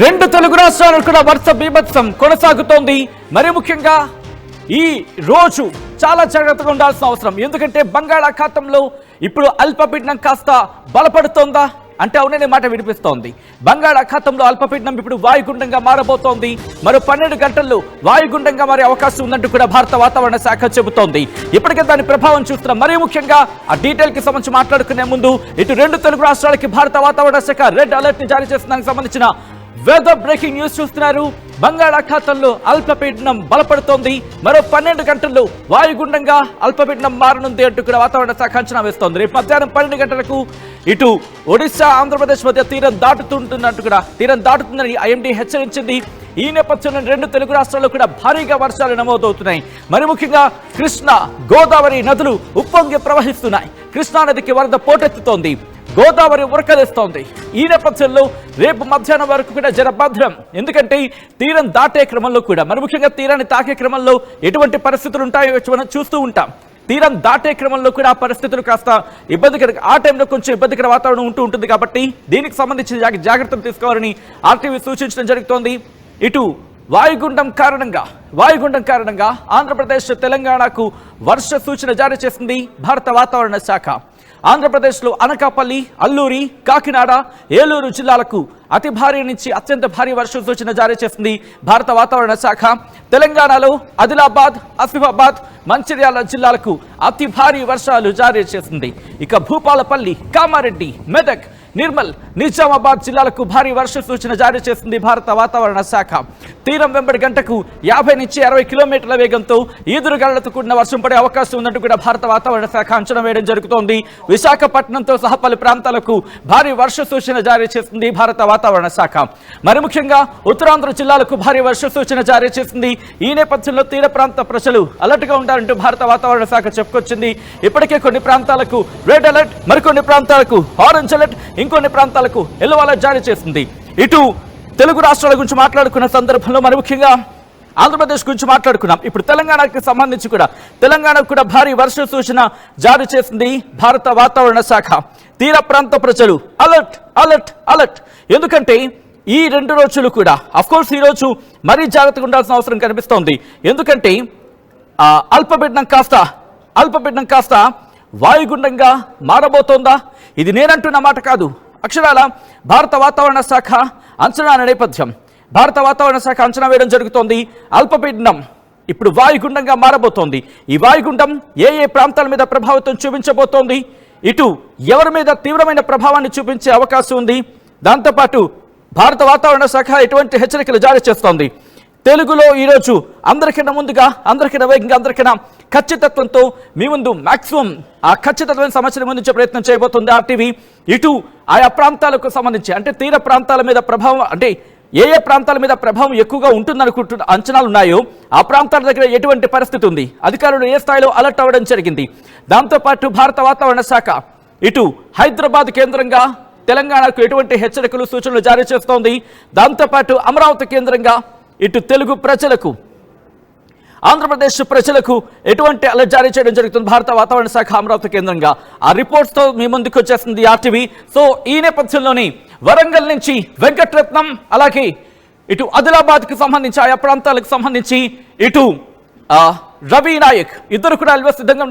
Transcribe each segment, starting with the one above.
రెండు తెలుగు రాష్ట్రాలకు కూడా వరుస బీభత్సం కొనసాగుతోంది. మరి ముఖ్యంగా ఈ రోజు చాలా జాగ్రత్తగా ఉండాల్సిన అవసరం. ఎందుకంటే బంగాళాఖాతంలో ఇప్పుడు అల్పపీడనం కాస్త బలపడుతోందా అంటే అవుననే మాట వినిపిస్తోంది. బంగాళాఖాతంలో అల్పపీడనం ఇప్పుడు వాయుగుండంగా మారబోతోంది. మరో 12 గంటల్లో వాయుగుండంగా మారే అవకాశం ఉందంటూ కూడా భారత వాతావరణ శాఖ చెబుతోంది. ఇప్పటికే దాని ప్రభావం చూస్తున్నాం. మరీ ముఖ్యంగా ఆ డీటెయిల్ కి సంబంధించి మాట్లాడుకునే ముందు ఇటు రెండు తెలుగు రాష్ట్రాలకి భారత వాతావరణ శాఖ రెడ్ అలర్ట్ ని జారీ చేసిన దానికి సంబంధించిన వెదర్ బ్రేకింగ్ న్యూస్ చూస్తున్నారు. బంగాళాఖాతంలో అల్పపీడనం బలపడుతోంది. మరో 12 గంటల్లో వాయుగుండంగా అల్పపీడనం మారనుంది అంటూ కూడా వాతావరణ శాఖ అంచనా వేస్తోంది. రేపు మధ్యాహ్నం 12 గంటలకు ఇటు ఒడిశా ఆంధ్రప్రదేశ్ మధ్య తీరం దాటుతుందని ఐఎండీ హెచ్చరించింది. ఈ నేపథ్యంలో రెండు తెలుగు రాష్ట్రాల్లో కూడా భారీగా వర్షాలు నమోదవుతున్నాయి. మరి ముఖ్యంగా కృష్ణా గోదావరి నదులు ఉప్పొంగి ప్రవహిస్తున్నాయి. కృష్ణా నదికి వరద పోటెత్తుతోంది. గోదావరి ఉరకలేస్తోంది. ఈ నేపథ్యంలో రేపు మధ్యాహ్నం వరకు కూడా జరభద్రం. ఎందుకంటే తీరం దాటే క్రమంలో కూడా మరి ముఖ్యంగా తీరాన్ని తాకే క్రమంలో ఎటువంటి పరిస్థితులు ఉంటాయో మనం చూస్తూ ఉంటాం. తీరం దాటే క్రమంలో కూడా ఆ పరిస్థితులు కాస్త ఇబ్బందికర, ఆ టైంలో కొంచెం ఇబ్బందికర వాతావరణం ఉంటుంది. కాబట్టి దీనికి సంబంధించిన జాగ్రత్తలు తీసుకోవాలని ఆర్టీవీ సూచించడం జరుగుతోంది. ఇటు వాయుగుండం కారణంగా ఆంధ్రప్రదేశ్ తెలంగాణకు వర్ష సూచన జారీ చేసింది భారత వాతావరణ శాఖ. ఆంధ్రప్రదేశ్లో అనకాపల్లి, అల్లూరి, కాకినాడ, ఏలూరు జిల్లాలకు అతి భారీ నుంచి అత్యంత భారీ వర్ష సూచన జారీ చేసింది భారత వాతావరణ శాఖ. తెలంగాణలో ఆదిలాబాద్, ఆసిఫాబాద్, మంచిర్యాల జిల్లాలకు అతి భారీ వర్షాలు జారీ చేసింది. ఇక భూపాలపల్లి, కామారెడ్డి, మెదక్, నిర్మల్, నిజామాబాద్ జిల్లాలకు భారీ వర్ష సూచన జారీ చేసింది భారత వాతావరణ శాఖ. తీరం వెంబడి గంటకు 50 నుంచి 60 కిలోమీటర్ల వేగంతో ఈదురుగాలులతో కూడిన వర్షం పడే అవకాశం ఉందంటూ కూడా భారత వాతావరణ శాఖ అంచనా వేయడం జరుగుతోంది. విశాఖపట్నంతో సహా పలు ప్రాంతాలకు భారీ వర్ష సూచన జారీ చేసింది భారత వాతావరణ శాఖ. మరి ముఖ్యంగా ఉత్తరాంధ్ర జిల్లాలకు భారీ వర్ష సూచన జారీ చేసింది. ఈ నేపథ్యంలో తీర ప్రాంత ప్రజలు అలర్ట్ గా ఉండాలంటూ భారత వాతావరణ శాఖ చెప్పుకొచ్చింది. ఇప్పటికే కొన్ని ప్రాంతాలకు రెడ్ అలర్ట్, మరికొన్ని ప్రాంతాలకు ఆరెంజ్ అలర్ట్, ఇంకొన్ని ప్రాంతాలకు ఎల్లో అలర్ట్ జారీ చేసింది. ఇటు తెలుగు రాష్ట్రాల గురించి మాట్లాడుకున్న సందర్భంలో మరి ముఖ్యంగా ఆంధ్రప్రదేశ్ గురించి మాట్లాడుకున్నాం. ఇప్పుడు తెలంగాణకు సంబంధించి కూడా తెలంగాణకు కూడా భారీ వర్ష సూచన జారీ చేసింది భారత వాతావరణ శాఖ. తీర ప్రాంత ప్రజలు అలర్ట్ అలర్ట్ అలర్ట్. ఎందుకంటే ఈ 2 రోజులు కూడా అఫ్కోర్స్ ఈ రోజు మరీ జాగ్రత్తగా ఉండాల్సిన అవసరం కనిపిస్తోంది. ఎందుకంటే అల్పపీడనం కాస్త వాయుగుండంగా మారబోతోందా? ఇది నేనంటున్న మాట కాదు, అక్షరాల భారత వాతావరణ శాఖ అంచనా నేపథ్యం. భారత వాతావరణ శాఖ అంచనా వేయడం జరుగుతోంది. అల్పపీడనం ఇప్పుడు వాయుగుండంగా మారబోతోంది. ఈ వాయుగుండం ఏ ప్రాంతాల మీద ప్రభావితం చూపించబోతోంది, ఇటు ఎవరి మీద తీవ్రమైన ప్రభావాన్ని చూపించే అవకాశం ఉంది. దాంతోపాటు భారత వాతావరణ శాఖ ఎటువంటి హెచ్చరికలు జారీ చేస్తోంది. తెలుగులో ఈరోజు అందరికన్నా ముందుగా, అందరికన్నా వేగంగా, అందరికన్నా ఖచ్చితత్వంతో మీ ముందు మాక్సిమం ఆ ఖచ్చితత్వమైన సమాచారం అందించే ప్రయత్నం చేయబోతుంది ఆర్టీవీ. ఇటు ఆయా ప్రాంతాలకు సంబంధించి అంటే తీర ప్రాంతాల మీద ప్రభావం, అంటే ఏ ప్రాంతాల మీద ప్రభావం ఎక్కువగా ఉంటుందనుకుంటున్న అంచనాలు ఉన్నాయో ఆ ప్రాంతాల దగ్గర ఎటువంటి పరిస్థితి ఉంది, అధికారులు ఏ స్థాయిలో అలర్ట్ అవ్వడం జరిగింది. దాంతోపాటు భారత వాతావరణ శాఖ ఇటు హైదరాబాద్ కేంద్రంగా తెలంగాణకు ఎటువంటి హెచ్చరికలు, సూచనలు జారీ చేస్తోంది. దాంతోపాటు అమరావతి కేంద్రంగా ఇటు తెలుగు ప్రజలకు, ఆంధ్రప్రదేశ్ ప్రజలకు ఎటువంటి అలర్ట్ జారీ చేయడం జరుగుతుంది భారత వాతావరణ శాఖ అమరావతి కేంద్రంగా. ఆ రిపోర్ట్స్తో మీ ముందుకు వచ్చేస్తుంది ఆర్టీవీ. సో ఈ నేపథ్యంలోని వరంగల్ నుంచి వెంకటరత్నం, అలాగే ఇటు ఆదిలాబాద్కి సంబంధించి ఆయా ప్రాంతాలకు సంబంధించి ఇటు రవి నాయక్ ఇద్దరు కూడా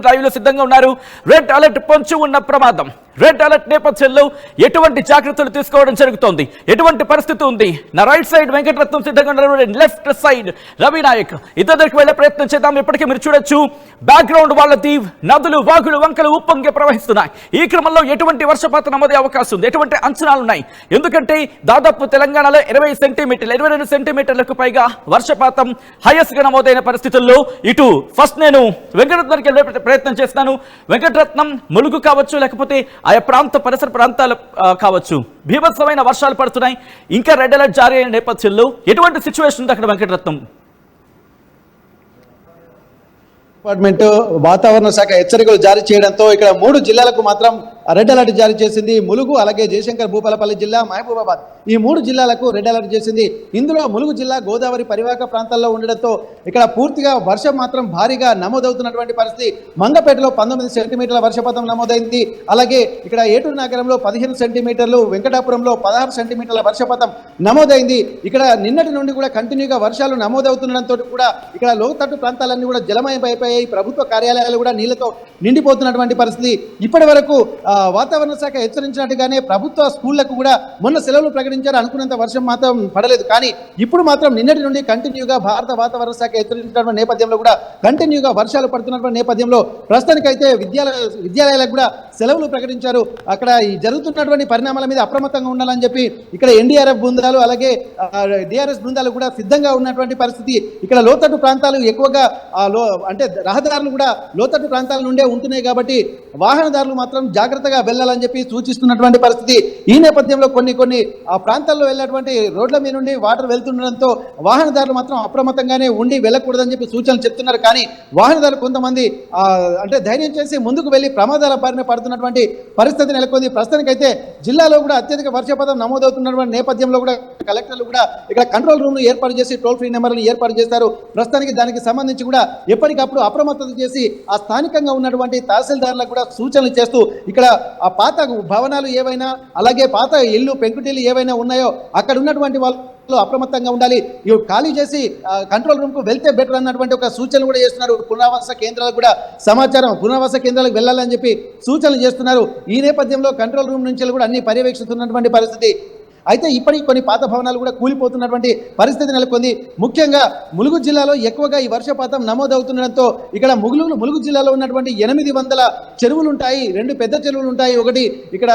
డ్రైవ్లో సిద్ధంగా ఉన్నారు. రెడ్ అలర్ట్ పొంచి ఉన్న ప్రమాదం, రెడ్ అలర్ట్ నేపథ్యంలో ఎటువంటి జాగ్రత్తలు తీసుకోవడం జరుగుతోంది, ఎటువంటి పరిస్థితి ఉంది. నా రైట్ సైడ్ వెంకటరత్నం సిద్ధంగా ఉన్నారు, లెఫ్ట్ సైడ్ రవి నాయక్. ఇద్దరు దగ్గరికి వెళ్ళే ప్రయత్నం చేద్దాం. ఇప్పటికే మీరు చూడొచ్చు బ్యాక్గ్రౌండ్ వాళ్ళ నదులు, వాగులు, వంకలు ఉప్పొంగి ప్రవహిస్తున్నాయి. ఈ క్రమంలో ఎటువంటి వర్షపాతం నమోదే అవకాశం ఉంది, ఎటువంటి అంచనాలు ఉన్నాయి. ఎందుకంటే దాదాపు తెలంగాణలో 20 సెంటీమీటర్లు, 22 సెంటీమీటర్లకు పైగా వర్షపాతం హైయెస్ట్ గా నమోదైన పరిస్థితుల్లో ఇటు ఫస్ట్ నేను వెంకటరత్నానికి వెళ్ళే ప్రయత్నం చేస్తాను. వెంకటరత్నం, ములుగు కావచ్చు, లేకపోతే ఆయా పరిసర ప్రాంతాలు కావచ్చు, భీభత్సమైన వర్షాలు పడుతున్నాయి. ఇంకా రెడ్ అలర్ట్ జారీ అయిన నేపథ్యంలో ఎటువంటి సిచ్యువేషన్ ఉంది అక్కడ వెంకటరత్నం? డిపార్ట్మెంట్ వాతావరణ శాఖ హెచ్చరికలు జారీ చేయడంతో ఇక్కడ 3 జిల్లాలకు మాత్రం రెడ్ అలర్ట్ జారీ చేసింది. ములుగు, అలాగే జయశంకర్ భూపాలపల్లి జిల్లా, మహబూబాబాద్ ఈ 3 జిల్లాలకు రెడ్ అలర్ట్ చేసింది. ఇందులో ములుగు జిల్లా గోదావరి పరివాహక ప్రాంతాల్లో ఉండడంతో ఇక్కడ పూర్తిగా వర్షం మాత్రం భారీగా నమోదవుతున్నటువంటి పరిస్థితి. మంగపేటలో 19 సెంటీమీటర్ల వర్షపాతం నమోదైంది. అలాగే ఇక్కడ ఏటూరు నగరంలో 15 సెంటీమీటర్లు, వెంకటాపురంలో 16 సెంటీమీటర్ల వర్షపాతం నమోదైంది. ఇక్కడ నిన్నటి నుండి కూడా కంటిన్యూగా వర్షాలు నమోదవుతుండడంతో కూడా ఇక్కడ లోతట్టు ప్రాంతాలన్నీ కూడా జలమయమైపోయాయి. ప్రభుత్వ కార్యాలయాలు కూడా నీళ్లతో నిండిపోతున్నటువంటి పరిస్థితి. ఇప్పటి వరకు వాతావరణ శాఖ హెచ్చరించినట్టుగానే ప్రభుత్వ స్కూళ్లకు కూడా మొన్న సెలవులు ప్రకటించారు. అనుకున్నంత వర్షం మాత్రం పడలేదు. కానీ ఇప్పుడు మాత్రం నిన్నటి నుండి కంటిన్యూగా భారత వాతావరణ శాఖ హెచ్చరించినటువంటి నేపథ్యంలో కూడా కంటిన్యూగా వర్షాలు పడుతున్నటువంటి నేపథ్యంలో ప్రస్తుతానికైతే విద్యాలయాలకు కూడా సెలవులు ప్రకటించారు. అక్కడ ఈ జరుగుతున్నటువంటి పరిణామాల మీద అప్రమత్తంగా ఉండాలని చెప్పి ఇక్కడ ఎన్డీఆర్ఎఫ్ బృందాలు, అలాగే డిఆర్ఎస్ బృందాలు కూడా సిద్ధంగా ఉన్నటువంటి పరిస్థితి. ఇక్కడ లోతట్టు ప్రాంతాలు ఎక్కువగా అంటే రహదారులు కూడా లోతట్టు ప్రాంతాల నుండే ఉంటున్నాయి కాబట్టి వాహనదారులు మాత్రం జాగ్రత్తగా వెళ్ళాలని చెప్పి సూచిస్తున్నటువంటి పరిస్థితి. ఈ నేపథ్యంలో కొన్ని ఆ ప్రాంతాల్లో వెళ్ళినటువంటి రోడ్ల మీద నుండి వాటర్ వెళ్తుండడంతో వాహనదారులు మాత్రం అప్రమత్తంగానే ఉండి వెళ్ళకూడదని చెప్పి సూచనలు చెప్తున్నారు. కానీ వాహనదారులు కొంతమంది అంటే ధైర్యం చేసి ముందుకు వెళ్ళి ప్రమాదాల బారిన పడుతున్నటువంటి పరిస్థితి నెలకొంది. ప్రస్తుతానికైతే జిల్లాలో కూడా అత్యధిక వర్షపాతం నమోదవుతున్నటువంటి నేపథ్యంలో కూడా కలెక్టర్లు కూడా ఇక్కడ కంట్రోల్ రూమ్ ఏర్పాటు చేసి టోల్ ఫ్రీ నెంబర్లను ఏర్పాటు చేస్తారు. ప్రస్తుతానికి దానికి సంబంధించి కూడా ఎప్పటికప్పుడు అప్రమత్తత చేసి ఆ స్థానికంగా ఉన్నటువంటి తహసీల్దారులకు కూడా సూచనలు చేస్తూ ఇక్కడ ఆ పాత భవనాలు ఏవైనా, అలాగే పాత ఇల్లు పెంకుటిల్లు ఏవైనా ఉన్నాయో అక్కడ ఉన్నటువంటి వాళ్ళు అప్రమత్తంగా ఉండాలి. ఇవి ఖాళీ చేసి కంట్రోల్ రూమ్ కు వెళ్తే బెటర్ అన్నటువంటి ఒక సూచనలు కూడా చేస్తున్నారు. పునరావాస కేంద్రాలకు కూడా సమాచారం పునరావాస కేంద్రాలకు వెళ్ళాలని చెప్పి సూచనలు చేస్తున్నారు. ఈ నేపథ్యంలో కంట్రోల్ రూమ్ నుంచి కూడా అన్ని పర్యవేక్షిస్తున్నటువంటి పరిస్థితి. అయితే ఇప్పటికీ కొన్ని పాత భవనాలు కూడా కూలిపోతున్నటువంటి పరిస్థితి నెలకొంది. ముఖ్యంగా ములుగు జిల్లాలో ఎక్కువగా ఈ వర్షపాతం నమోదవుతుండడంతో ఇక్కడ ములుగు జిల్లాలో ఉన్నటువంటి 800 చెరువులు ఉంటాయి. 2 పెద్ద చెరువులు ఉంటాయి. ఒకటి ఇక్కడ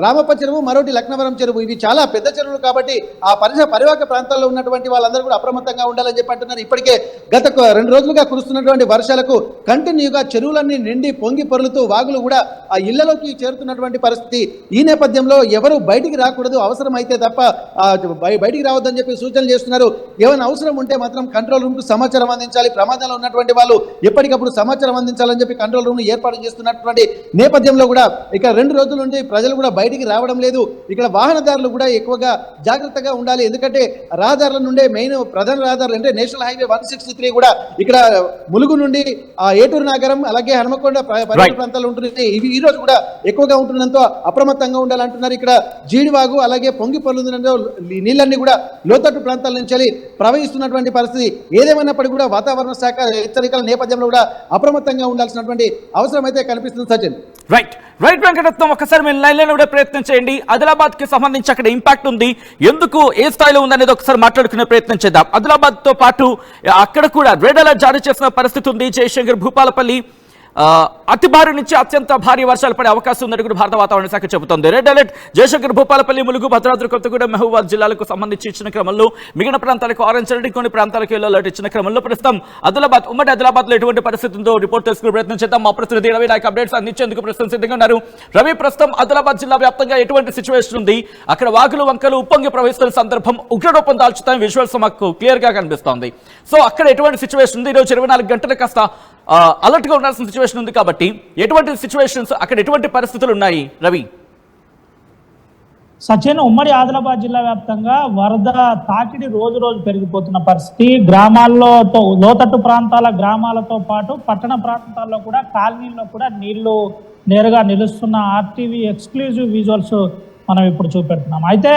రామప్ప చెరువు, మరొకటి లక్నవరం చెరువు. ఇవి చాలా పెద్ద చెరువులు కాబట్టి ఆ పరివాహక ప్రాంతాల్లో ఉన్నటువంటి వాళ్ళందరూ కూడా అప్రమత్తంగా ఉండాలని చెప్పి అంటున్నారు. ఇప్పటికే గత 2 రోజులుగా కురుస్తున్నటువంటి వర్షాలకు కంటిన్యూగా చెరువులన్నీ నిండి పొంగి పొరులుతూ వాగులు కూడా ఆ ఇళ్లలోకి చేరుతున్నటువంటి పరిస్థితి. ఈ నేపథ్యంలో ఎవరు బయటికి రాకూడదు, అయితే తప్ప బయటికి రావద్దని చెప్పి సూచనలు చేస్తున్నారు. ఏమైనా అవసరం ఉంటే మాత్రం కంట్రోల్ రూమ్ కు సమాచారం అందించాలి. ప్రమాదంలో ఉన్నటువంటి వాళ్ళు ఎప్పటికప్పుడు సమాచారం అందించాలని చెప్పి కంట్రోల్ రూమ్ ఏర్పాటు చేస్తున్నటువంటి నేపథ్యంలో కూడా ఇక 2 రోజుల నుండి ప్రజలు కూడా బయటికి రావడం లేదు. ఇక్కడ వాహనదారులు కూడా ఎక్కువగా జాగ్రత్తగా ఉండాలి. ఎందుకంటే రహదారుల నుండే మెయిన్ ప్రధాన రహదారులు అంటే నేషనల్ హైవే 163 కూడా ఇక్కడ ములుగు నుండి ఏటూరు నగరం, అలాగే హనుమకొండ పరిసర ప్రాంతాలు ఉంటున్నాయి. ఇవి ఈ రోజు కూడా ఎక్కువగా ఉంటుండడంతో అప్రమత్తంగా ఉండాలంటున్నారు. ఇక్కడ జీడివాగు, అలాగే పొంగి పొర్లుతుండడంతో నీళ్ళన్నీ కూడా లోతట్టు ప్రాంతాల నుంచి ప్రవహిస్తున్నటువంటి పరిస్థితి. ఏదేమైనప్పటికీ కూడా వాతావరణ శాఖ హెచ్చరికల నేపథ్యంలో కూడా అప్రమత్తంగా ఉండాల్సినటువంటి అవసరం అయితే కనిపిస్తుంది. సచిన్ రైట్ వెంకటరత్నం, ఒకసారి మీరు లైన్లో కూడా ప్రయత్నం చేయండి. ఆదిలాబాద్ కి సంబంధించి అక్కడ ఇంపాక్ట్ ఉంది, ఎందుకు ఏ స్థాయిలో ఉందనేది ఒకసారి మాట్లాడుకునే ప్రయత్నం చేద్దాం. ఆదిలాబాద్ తో పాటు అక్కడ కూడా రెడ్ అలర్ట్ జారీ చేసిన పరిస్థితి ఉంది. జయశంకర్ భూపాలపల్లి అతి భారీ నుంచి అత్యంత భారీ వర్షాలు పడే అవకాశం ఉందని కూడా భారత వాతావరణ శాఖ చెబుతోంది. రెడ్ అలర్ట్ జయశంకర్ భూపాలపల్లి, ములుగు, భద్రాద్రి కొత్తగూడెం, మహబూబాద్ జిల్లాలకు సంబంధించి ఇచ్చిన క్రమంలో మిగిలిన ప్రాంతాలకు ఆరెంజ్ అలర్ట్, కొన్ని ప్రాంతాలకు ఎల్లో అలర్ట్ ఇచ్చిన క్రమంలో ప్రస్తుతం ఉమ్మడి ఆదిలాబాద్ లో ఎటువంటి పరిస్థితి ఉందో రిపోర్ట్ తెలుసుకునే ప్రయత్నం చేద్దాం. మా ప్రతినిధి రవి నాయక్ అప్డేట్స్ అందించేందుకు ప్రస్తుతం సిద్ధంగా ఉన్నారు. రవి, ప్రస్తుతం ఆదిలాబాద్ జిల్లా వ్యాప్తంగా ఎటువంటి సిచ్యువేషన్ ఉంది? అక్కడ వాగులు వంకలు ఉప్పొంగి ప్రవహిస్తున్న సందర్భం ఉగ్రరూపం దాల్చుతాయి. విజువల్స్ మాకు క్లియర్ గా కనిపిస్తోంది. సో అక్కడ ఎటువంటి సిచ్యువేషన్ ఉంది? ఈరోజు 24 గంటలు కాస్త అలర్ట్ గా ఉండాల్సిన సిచ్యువేషన్ ఉంది కాబట్టి ఎటువంటి సిచ్యువేషన్స్, అక్కడ ఎటువంటి పరిస్థితులు ఉన్నాయి రవి? సచిన్, ఉమ్మడి ఆదిలాబాద్ జిల్లా వ్యాప్తంగా వరద తాకిడి రోజు పెరిగిపోతున్న పరిస్థితి. గ్రామాల్లో లోతట్టు ప్రాంతాల గ్రామాలతో పాటు పట్టణ ప్రాంతాల్లో కూడా కాలనీల్లో కూడా నీళ్లు నేరుగా నిలుస్తున్న ఆర్టీవీ ఎక్స్క్లూజివ్ విజువల్స్ మనం ఇప్పుడు చూపెడుతున్నాం. అయితే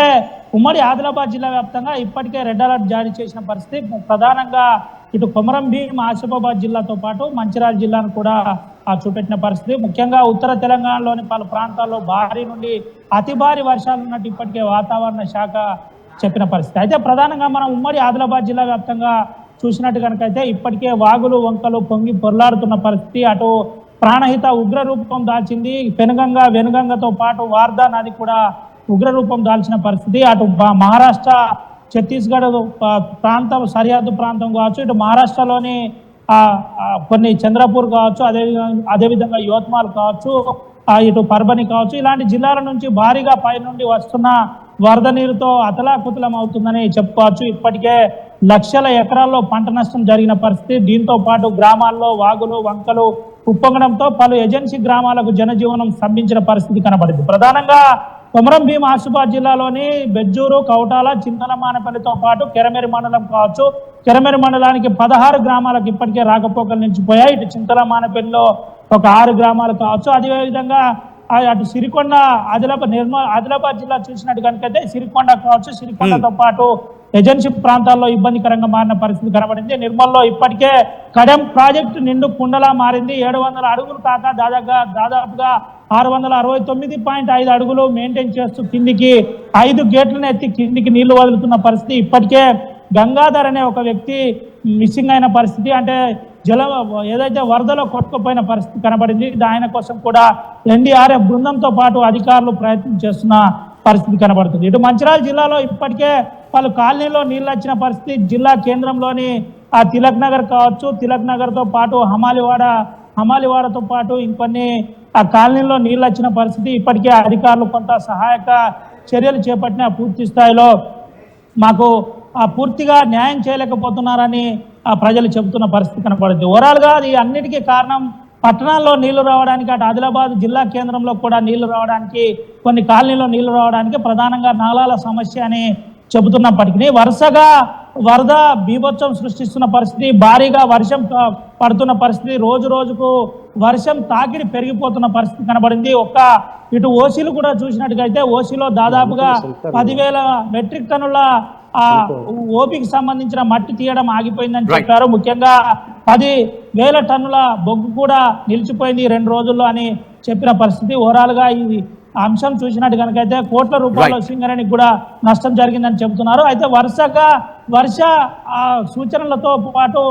ఉమ్మడి ఆదిలాబాద్ జిల్లా వ్యాప్తంగా ఇప్పటికే రెడ్ అలర్ట్ జారీ చేసిన పరిస్థితి. ప్రధానంగా ఇటు కొమరం భీం, ఆసిఫాబాద్ జిల్లాతో పాటు మంచిర్యాల జిల్లాను కూడా చూపెట్టిన పరిస్థితి. ముఖ్యంగా ఉత్తర తెలంగాణలోని పలు ప్రాంతాల్లో భారీ నుండి అతి భారీ వర్షాలు ఉన్నట్టు ఇప్పటికే వాతావరణ శాఖ చెప్పిన పరిస్థితి. అయితే ప్రధానంగా మనం ఉమ్మడి ఆదిలాబాద్ జిల్లా వ్యాప్తంగా చూసినట్టు కనుకైతే ఇప్పటికే వాగులు వంకలు పొంగి పొర్లాడుతున్న పరిస్థితి. అటు ప్రాణహిత ఉగ్ర రూపం దాల్చింది. వెనుగంగతో పాటు వార్దా నది కూడా ఉగ్ర రూపం దాల్చిన పరిస్థితి. అటు మహారాష్ట్ర, ఛత్తీస్గఢ్ ప్రాంతం, సరిహద్దు ప్రాంతం కావచ్చు, ఇటు మహారాష్ట్రలోని కొన్ని చంద్రపూర్ కావచ్చు, అదేవిధంగా యోత్మాల్ కావచ్చు, ఇటు పర్బని కావచ్చు, ఇలాంటి జిల్లాల నుంచి భారీగా పైనుండి వస్తున్న వరద నీరుతో అతలాకుతలం అవుతుందని చెప్పుకోవచ్చు. ఇప్పటికే లక్షల ఎకరాల్లో పంట నష్టం జరిగిన పరిస్థితి. దీంతో పాటు గ్రామాల్లో వాగులు వంకలు ఉప్పొంగడంతో పలు ఏజెన్సీ గ్రామాలకు జనజీవనం స్తంభించిన పరిస్థితి కనబడింది. ప్రధానంగా కొమరం భీం ఆసిఫాబాద్ జిల్లాలోని బెజ్జూరు, కౌటాల, చింతలమానపల్లితో పాటు కెరమెరి మండలం కావచ్చు. కెరమెరి మండలానికి 16 గ్రామాలకు ఇప్పటికే రాకపోకలు నిలిచిపోయాయి. ఇటు చింతలమానపల్లిలో ఒక 6 గ్రామాలు కావచ్చు. అదేవిధంగా అటు సిరికొండ, ఆదిలాబాద్ జిల్లా చూసినట్టు కనుకైతే సిరికొండ కావచ్చు. సిరికొండతో పాటు ఏజెన్సీ ప్రాంతాల్లో ఇబ్బందికరంగా మారిన పరిస్థితి కనబడింది. నిర్మల్లో ఇప్పటికే కడెం ప్రాజెక్టు నిండు కుండలా మారింది. 700 అడుగులు కాక దాదాపుగా 669.5 అడుగులు మెయింటైన్ చేస్తూ కిందికి 5 గేట్లను ఎత్తి కిందికి నీళ్లు వదులుతున్న పరిస్థితి. ఇప్పటికే గంగాధర్ అనే ఒక వ్యక్తి మిస్సింగ్ అయిన పరిస్థితి, అంటే ఏదైతే వరదలో కొట్టుకుపోయిన పరిస్థితి కనబడింది. ఆయన కోసం కూడా ఎన్డీఆర్ఎఫ్ బృందంతో పాటు అధికారులు ప్రయత్నం చేస్తున్న పరిస్థితి కనబడుతుంది. ఇటు మంచిర్యాల జిల్లాలో ఇప్పటికే పలు కాలనీలో నీళ్ళు వచ్చిన పరిస్థితి. జిల్లా కేంద్రంలోని తిలక్ నగర్ కావచ్చు, తిలక్ నగర్తో పాటు హమాలివాడతో పాటు ఇంకొన్ని ఆ కాలనీలో నీళ్ళు వచ్చిన పరిస్థితి. ఇప్పటికే అధికారులు కొంత సహాయక చర్యలు చేపట్టిన పూర్తి స్థాయిలో మాకు పూర్తిగా న్యాయం చేయలేకపోతున్నారని ప్రజలు చెబుతున్న పరిస్థితి కనపడుతుంది. ఓవరాల్గా అది అన్నిటికీ కారణం పట్టణాల్లో నీళ్లు రావడానికి, అటు ఆదిలాబాద్ జిల్లా కేంద్రంలో కూడా నీళ్లు రావడానికి, కొన్ని కాలనీలో నీళ్లు రావడానికి ప్రధానంగా నాలాల సమస్య అని చెబుతున్నప్పటికీ వరుసగా వరద బీభత్సం సృష్టిస్తున్న పరిస్థితి, భారీగా వర్షం పడుతున్న పరిస్థితి, రోజు రోజుకు వర్షం తాకిడి పెరిగిపోతున్న పరిస్థితి కనబడింది. ఇటు ఓసీలు కూడా చూసినట్టుగైతే ఓసీలో దాదాపుగా 10,000 మెట్రిక్ టన్నుల ఓపికి సంబంధించిన మట్టి తీయడం ఆగిపోయిందని చెప్పారు. ముఖ్యంగా 10,000 టన్నుల బొగ్గు కూడా నిలిచిపోయింది 2 రోజుల్లో అని చెప్పిన పరిస్థితి. ఓవరాల్ గా ఈ అంశం చూసినట్టు కనుకైతే కోట్ల రూపాయల సింగరేణికి కూడా నష్టం జరిగిందని చెబుతున్నారు. అయితే వర్ష సూచనలతో పాటు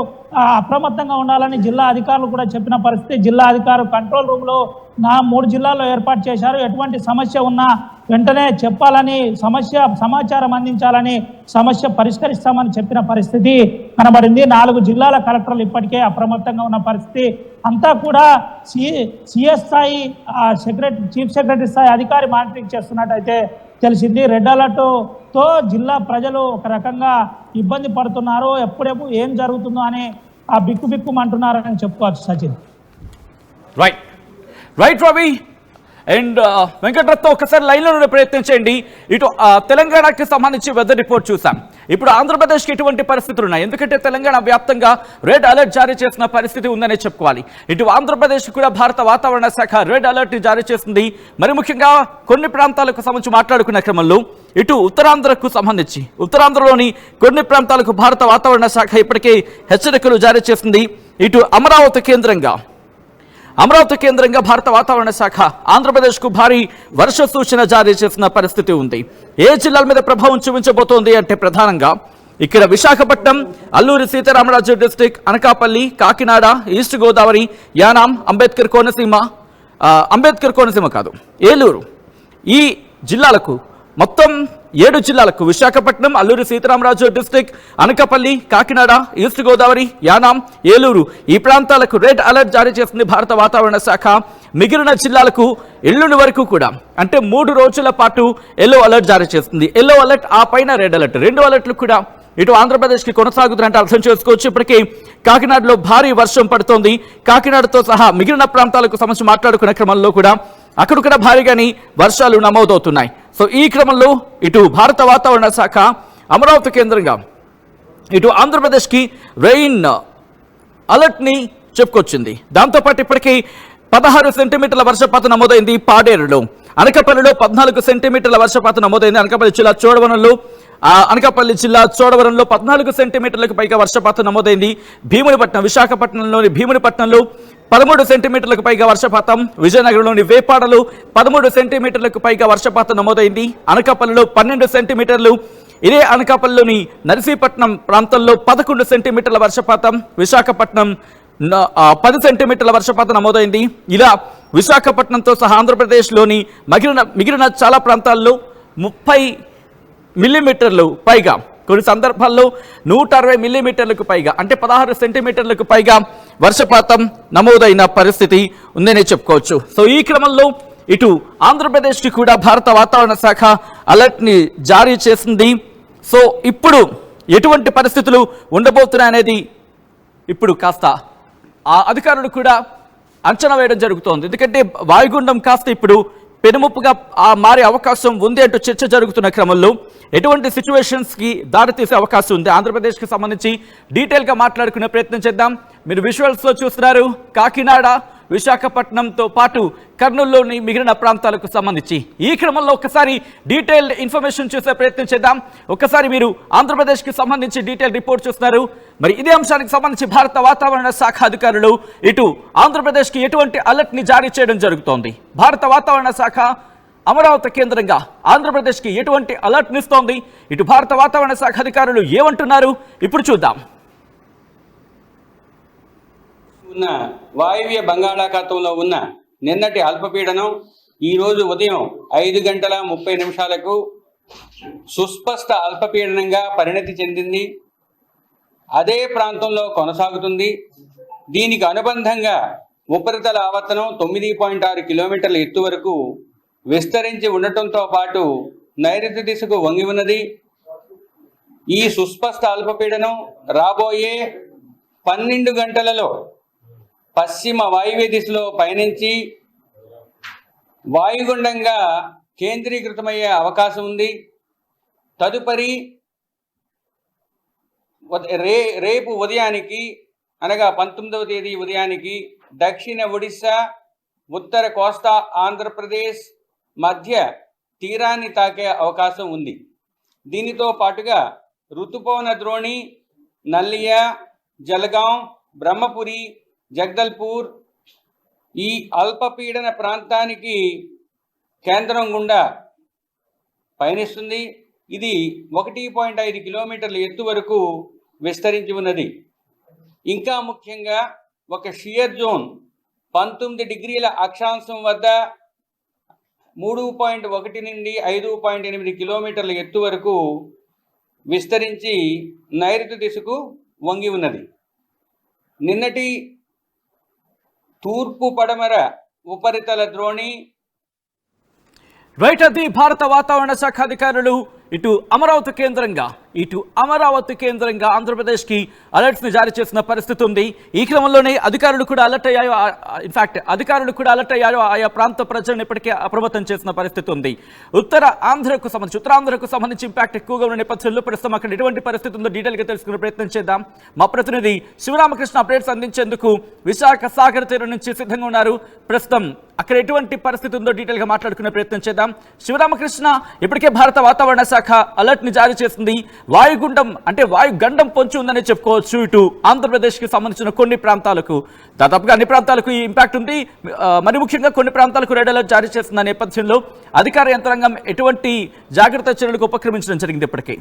అప్రమత్తంగా ఉండాలని జిల్లా అధికారులు కూడా చెప్పిన పరిస్థితి. జిల్లా అధికారులు కంట్రోల్ రూమ్ లో 3 జిల్లాల్లో ఏర్పాటు చేశారు. ఎటువంటి సమస్య ఉన్నా వెంటనే చెప్పాలని, సమాచారం అందించాలని, సమస్య పరిష్కరిస్తామని చెప్పిన పరిస్థితి కనబడింది. 4 జిల్లాల కలెక్టర్లు ఇప్పటికే అప్రమత్తంగా ఉన్న పరిస్థితి. అంతా కూడా సిఎస్ స్థాయి చీఫ్ సెక్రటరీ స్థాయి అధికారి మానిటరింగ్ చేస్తున్నట్టయితే తెలిసింది. రెడ్ అలర్ట్తో జిల్లా ప్రజలు ఒక రకంగా ఇబ్బంది పడుతున్నారు. ఎప్పుడెప్పుడు ఏం జరుగుతుందో అని బిక్కుమంటున్నారని చెప్పుకోవచ్చు. సచిన్. రైట్ రవి అండ్ వెంకటరత్నం, ఒకసారి లైన్లో ఉండే ప్రయత్నం చేయండి. ఇటు తెలంగాణకి సంబంధించి వెదర్ రిపోర్ట్ చూసాం. ఇప్పుడు ఆంధ్రప్రదేశ్కి ఎటువంటి పరిస్థితులు ఉన్నాయి? ఎందుకంటే తెలంగాణ వ్యాప్తంగా రెడ్ అలర్ట్ జారీ చేసిన పరిస్థితి ఉందనే చెప్పుకోవాలి. ఇటు ఆంధ్రప్రదేశ్ కూడా భారత వాతావరణ శాఖ రెడ్ అలర్ట్ జారీ చేస్తుంది. మరి ముఖ్యంగా కొన్ని ప్రాంతాలకు సంబంధించి మాట్లాడుకున్న క్రమంలో ఇటు ఉత్తరాంధ్రకు సంబంధించి ఉత్తరాంధ్రలోని కొన్ని ప్రాంతాలకు భారత వాతావరణ శాఖ ఇప్పటికే హెచ్చరికలు జారీ చేసింది. ఇటు అమరావతి కేంద్రంగా భారత వాతావరణ శాఖ ఆంధ్రప్రదేశ్కు భారీ వర్ష సూచన జారీ చేసిన పరిస్థితి ఉంది. ఏ జిల్లాల మీద ప్రభావం చూపించబోతోంది అంటే ప్రధానంగా ఇక్కడ విశాఖపట్నం, అల్లూరి సీతారామరాజు డిస్టిక్, అనకాపల్లి, కాకినాడ, ఈస్ట్ గోదావరి, యానాం, అంబేద్కర్ కోనసీమ కాదు, ఏలూరు, ఈ జిల్లాలకు మొత్తం 7 జిల్లాలకు విశాఖపట్నం, అల్లూరి సీతారామరాజు డిస్టిక్, అనకాపల్లి, కాకినాడ, ఈస్ట్ గోదావరి, యానాం, ఏలూరు ఈ ప్రాంతాలకు రెడ్ అలర్ట్ జారీ చేసింది భారత వాతావరణ శాఖ. మిగిలిన జిల్లాలకు ఎల్లుండి వరకు కూడా అంటే 3 రోజుల పాటు ఎల్లో అలర్ట్ జారీ చేస్తుంది. ఎల్లో అలర్ట్ ఆ పైన రెడ్ అలర్ట్, 2 అలర్ట్లు కూడా ఇటు ఆంధ్రప్రదేశ్కి కొనసాగుతుందంటే అర్థం చేసుకోవచ్చు. ఇప్పటికే కాకినాడలో భారీ వర్షం పడుతోంది. కాకినాడతో సహా మిగిలిన ప్రాంతాలకు సంబంధించి మాట్లాడుకునే క్రమంలో కూడా అక్కడ భారీగాని వర్షాలు నమోదవుతున్నాయి. సో ఈ క్రమంలో ఇటు భారత వాతావరణ శాఖ అమరావతి కేంద్రంగా ఇటు ఆంధ్రప్రదేశ్కి రెయిన్ అలర్ట్ని చెప్పుకొచ్చింది. దాంతోపాటు ఇప్పటికీ 16 సెంటీమీటర్ల వర్షపాతం నమోదైంది పాడేరులో. అనకాపల్లిలో 14 సెంటీమీటర్ల వర్షపాతం నమోదైంది. అనకాపల్లి జిల్లా చోడవరంలో 14 సెంటీమీటర్లకు పైగా వర్షపాతం నమోదైంది. విశాఖపట్నంలోని భీమునిపట్నంలో 13 సెంటీమీటర్లకు పైగా వర్షపాతం, విజయనగరంలోని వేపాడలో 13 సెంటీమీటర్లకు పైగా వర్షపాతం నమోదైంది. అనకాపల్లిలో 12 సెంటీమీటర్లు, ఇదే అనకాపల్లిలోని నర్సీపట్నం ప్రాంతంలో 11 సెంటీమీటర్ల వర్షపాతం, విశాఖపట్నం 10 సెంటీమీటర్ల వర్షపాతం నమోదైంది. ఇలా విశాఖపట్నంతో సహా ఆంధ్రప్రదేశ్లోని మిగిలిన చాలా ప్రాంతాల్లో 30 మిల్లీమీటర్లు పైగా, కొన్ని సందర్భాల్లో 160 మిల్లీమీటర్లకు పైగా అంటే 16 సెంటీమీటర్లకు పైగా వర్షపాతం నమోదైన పరిస్థితి ఉందనే చెప్పుకోవచ్చు. సో ఈ క్రమంలో ఇటు ఆంధ్రప్రదేశ్కి కూడా భారత వాతావరణ శాఖ అలర్ట్ని జారీ చేసింది. సో ఇప్పుడు ఎటువంటి పరిస్థితులు ఉండబోతున్నాయనేది ఇప్పుడు కాస్త ఆ అధికారులు కూడా అంచనా వేయడం జరుగుతోంది. ఎందుకంటే వాయుగుండం కాస్త ఇప్పుడు పెనుముప్పుగా మారే అవకాశం ఉంది అంటూ చర్చ జరుగుతున్న క్రమంలో ఎటువంటి సిచ్యువేషన్స్ కి దారితీసే అవకాశం ఉంది ఆంధ్రప్రదేశ్ కి సంబంధించి డీటెయిల్ గా మాట్లాడుకునే ప్రయత్నం చేద్దాం. మీరు విజువల్స్ లో చూస్తున్నారు కాకినాడ, విశాఖపట్నంతో పాటు కర్నూలులోని మిగిలిన ప్రాంతాలకు సంబంధించి. ఈ క్రమంలో ఒకసారి డీటెయిల్డ్ ఇన్ఫర్మేషన్ చూసే ప్రయత్నం చేద్దాం. ఒకసారి మీరు ఆంధ్రప్రదేశ్కి సంబంధించి డీటెయిల్ రిపోర్ట్ చూస్తున్నారు. మరి ఇదే అంశానికి సంబంధించి భారత వాతావరణ శాఖ అధికారులు ఇటు ఆంధ్రప్రదేశ్కి ఎటువంటి అలర్ట్ ని జారీ చేయడం జరుగుతోంది? భారత వాతావరణ శాఖ అమరావతి కేంద్రంగా ఆంధ్రప్రదేశ్కి ఎటువంటి అలర్ట్ నిస్తోంది? ఇటు భారత వాతావరణ శాఖ అధికారులు ఏమంటున్నారు ఇప్పుడు చూద్దాం. ఉన్న వాయువ్య బంగాళాఖాతంలో ఉన్న నిన్నటి అల్పపీడనం ఈరోజు ఉదయం 5:30 సుస్పష్ట అల్పపీడనంగా పరిణతి చెందింది. అదే ప్రాంతంలో కొనసాగుతుంది. దీనికి అనుబంధంగా ఉపరితల ఆవర్తనం 9.6 కిలోమీటర్ల ఎత్తు వరకు విస్తరించి ఉండటంతో పాటు నైరుతి దిశకు వంగి ఉన్నది. ఈ సుస్పష్ట అల్పపీడనం రాబోయే 12 గంటలలో పశ్చిమ వాయువ్య దిశలో పయనించి వాయుగుండంగా కేంద్రీకృతమయ్యే అవకాశం ఉంది. తదుపరి రేపు ఉదయానికి అనగా 19వ తేదీ ఉదయానికి దక్షిణ ఒడిశా, ఉత్తర కోస్తా ఆంధ్రప్రదేశ్ మధ్య తీరాన్ని తాకే అవకాశం ఉంది. దీనితో పాటుగా ఋతుపవన ద్రోణి నల్లియా, జలగాం, బ్రహ్మపురి, జగదల్పూర్ ఈ అల్పపీడన ప్రాంతానికి కేంద్రం గుండా పయనిస్తుంది. ఇది 1.5 కిలోమీటర్ల ఎత్తు వరకు విస్తరించి ఉన్నది. ఇంకా ముఖ్యంగా ఒక షియర్ జోన్ 19 డిగ్రీల అక్షాంశం వద్ద 3.1 నుండి 5.8 కిలోమీటర్ల ఎత్తు వరకు విస్తరించి నైరుతి దిశకు వంగి ఉన్నది. నిన్నటి తూర్పు పడమర ఉపరితల ద్రోణి రైట్, అది భారత వాతావరణ శాఖ అధికారులు ఇటు అమరావతి కేంద్రంగా ఆంధ్రప్రదేశ్కి అలర్ట్స్ ని జారీ చేసిన పరిస్థితి ఉంది. ఈ క్రమంలోనే అధికారులు కూడా అలర్ట్ అయ్యారు. ఆయా ప్రాంత ప్రజలను ఇప్పటికే అప్రమత్తం చేసిన పరిస్థితి ఉంది. ఉత్తరాంధ్రకు సంబంధించి ఇంపాక్ట్ ఎక్కువగా ఉన్న నేపథ్యంలో ప్రస్తుతం అక్కడ ఎటువంటి పరిస్థితి ఉందో డీటెయిల్ గా తెలుసుకునే ప్రయత్నం చేద్దాం. మా ప్రతినిధి శివరామకృష్ణ అప్డేట్స్ అందించేందుకు విశాఖ సాగర్ తీరం నుంచి సిద్ధంగా ఉన్నారు. ప్రస్తుతం అక్కడ ఎటువంటి పరిస్థితి ఉందో డీటెయిల్ గా మాట్లాడుకునే ప్రయత్నం చేద్దాం. శివరామకృష్ణ, ఇప్పటికే భారత వాతావరణ శాఖ అలర్ట్ ని జారీ చేసింది. వాయుగండం పొంచి ఉందని చెప్పుకోవచ్చు. ఇటు ఆంధ్రప్రదేశ్ కి సంబంధించిన కొన్ని ప్రాంతాలకు, దాదాపుగా అన్ని ప్రాంతాలకు ఈ ఇంపాక్ట్ ఉంది. మరి ముఖ్యంగా కొన్ని ప్రాంతాలకు రెడ్ అలర్ట్ జారీ చేస్తున్న నేపథ్యంలో అధికార యంత్రాంగం ఎటువంటి జాగ్రత్త చర్యలకు ఉపక్రమించడం జరిగింది ఇప్పటికే?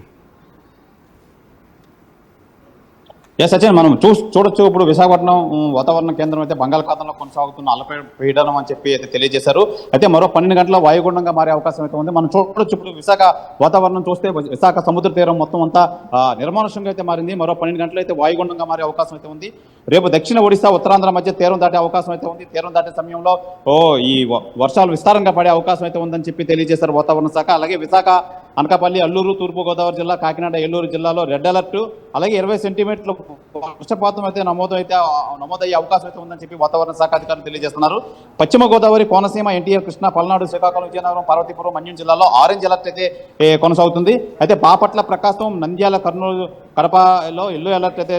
సచిన్, మనం చూడొచ్చు. ఇప్పుడు విశాఖపట్నం వాతావరణ కేంద్రం అయితే బంగాళాఖాతంలో కొనసాగుతున్న అల్పపీడనం అని చెప్పి అయితే తెలియజేశారు. అయితే మరో 12 గంటల వాయుగుండంగా మారే అవకాశం అయితే ఉంది. మనం చూడొచ్చు ఇప్పుడు విశాఖ వాతావరణం చూస్తే విశాఖ సముద్ర తీరం మొత్తం అంతా నిర్మానుషంగా అయితే మారింది. మరో 12 గంటలు అయితే వాయుగుండంగా మారే అవకాశం అయితే ఉంది. రేపు దక్షిణ ఒడిశా, ఉత్తరాంధ్ర మధ్య తీరం దాటే అవకాశం అయితే ఉంది. తీరం దాటే సమయంలో ఈ వర్షాలు విస్తారంగా పడే అవకాశం అయితే ఉందని చెప్పి తెలియజేశారు వాతావరణ శాఖ. అలాగే విశాఖ, అనకాపల్లి, అల్లూరు, తూర్పుగోదావరి జిల్లా, కాకినాడ, ఏలూరు జిల్లాలో రెడ్ అలర్ట్, అలాగే 20 సెంటీమీటర్ల వర్షపాతం అయితే నమోదయ్యే అవకాశం అయితే ఉందని చెప్పి వాతావరణ శాఖ అధికారులు తెలియజేస్తున్నారు. పశ్చిమ గోదావరి, కోనసీమ, ఎన్టీఆర్, కృష్ణా, పల్నాడు, శ్రీకాకుళం, విజయనగరం, పార్వతీపురం, మన్యం జిల్లాలో ఆరెంజ్ అలర్ట్ అయితే కొనసాగుతుంది. అయితే బాపట్ల, ప్రకాశం, నంద్యాల, కర్నూలు, కడపలో ఎల్లో అలర్ట్ అయితే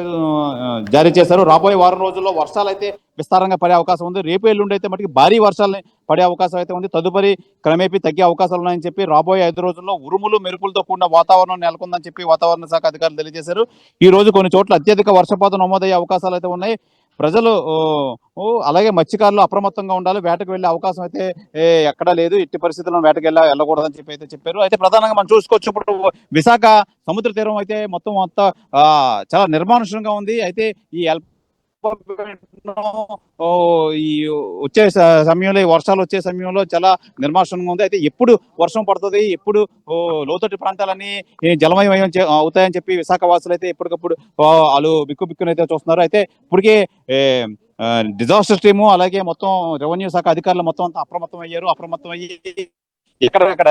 జారీ చేశారు. రాబోయే వారం రోజుల్లో వర్షాలు అయితే విస్తారంగా పడే అవకాశం ఉంది. రేపు ఎల్లుండి అయితే మటుకు భారీ వర్షాలు పడే అవకాశం అయితే ఉంది. తదుపరి క్రమేపీ తగ్గే అవకాశాలు ఉన్నాయని చెప్పి రాబోయే 5 రోజుల్లో ఉరుములు, మెరుపులతో కూడిన వాతావరణం నెలకొందని చెప్పి వాతావరణ శాఖ అధికారులు తెలియజేశారు. ఈ రోజు కొన్ని చోట్ల అత్యధిక వర్షపాతం నమోదయ్యే అవకాశాలు అయితే ఉన్నాయి. ప్రజలు అలాగే మత్స్యకారులు అప్రమత్తంగా ఉండాలి. వేటకు వెళ్లే అవకాశం అయితే ఎక్కడా లేదు. ఎట్టి పరిస్థితుల్లో వేటకు వెళ్ళకూడదని చెప్పి అయితే చెప్పారు. అయితే ప్రధానంగా మనం చూసుకోవచ్చు, ఇప్పుడు విశాఖ సముద్ర తీరం అయితే మొత్తం అంతా చాలా నిర్మానుషంగా ఉంది. అయితే ఈ వచ్చే సమయంలో, ఈ వర్షాలు వచ్చే సమయంలో చాలా నిర్మానుషంగా ఉంది. అయితే ఎప్పుడు వర్షం పడుతుంది, ఎప్పుడు లోతట్టు ప్రాంతాలన్నీ జలమయం అవుతాయని చెప్పి విశాఖ వాసులు అయితే ఎప్పటికప్పుడు వాళ్ళు బిక్కునైతే చూస్తున్నారు. అయితే ఇప్పటికే డిజాస్టర్ టీము, అలాగే మొత్తం రెవెన్యూ శాఖ అధికారులు మొత్తం అంతా అప్రమత్తం అయ్యి ఎక్కడెక్కడ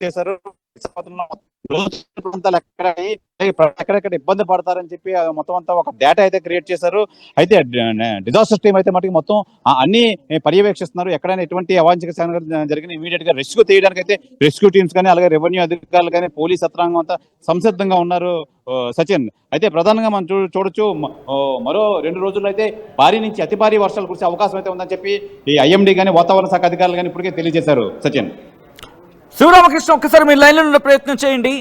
చేశారు. ప్రాంతాలు ఎక్కడెక్కడ ఇబ్బంది పడతారని చెప్పి మొత్తం అంతా ఒక డేటా అయితే క్రియేట్ చేశారు. అయితే డిజాస్టర్ టీమ్ అయితే మటుకు మొత్తం అన్ని పర్యవేక్షిస్తున్నారు. ఎక్కడైనా ఎటువంటి అవాంఛనీయ సంఘటన జరిగిన ఇమీడియట్ గా రెస్క్యూ తీయడానికి అయితే రెస్క్యూ టీమ్స్ కానీ అలాగే రెవెన్యూ అధికారులు కానీ పోలీస్ యంత్రాంగం అంతా సంసిద్ధంగా ఉన్నారు. సచిన్, అయితే ప్రధానంగా మనం చూడొచ్చు మరో 2 రోజుల్లో అయితే భారీ నుంచి అతి భారీ వర్షాలు కురిసే అవకాశం అయితే ఉందని చెప్పి ఈ ఐఎండీ కానీ వాతావరణ శాఖ అధికారులు కానీ ఇప్పటికే తెలియజేశారు. సచిన్, శివరామకృష్ణ, ఒక్కసారి మీరు లైన్లో ఉన్న ప్రయత్నం చేయండి.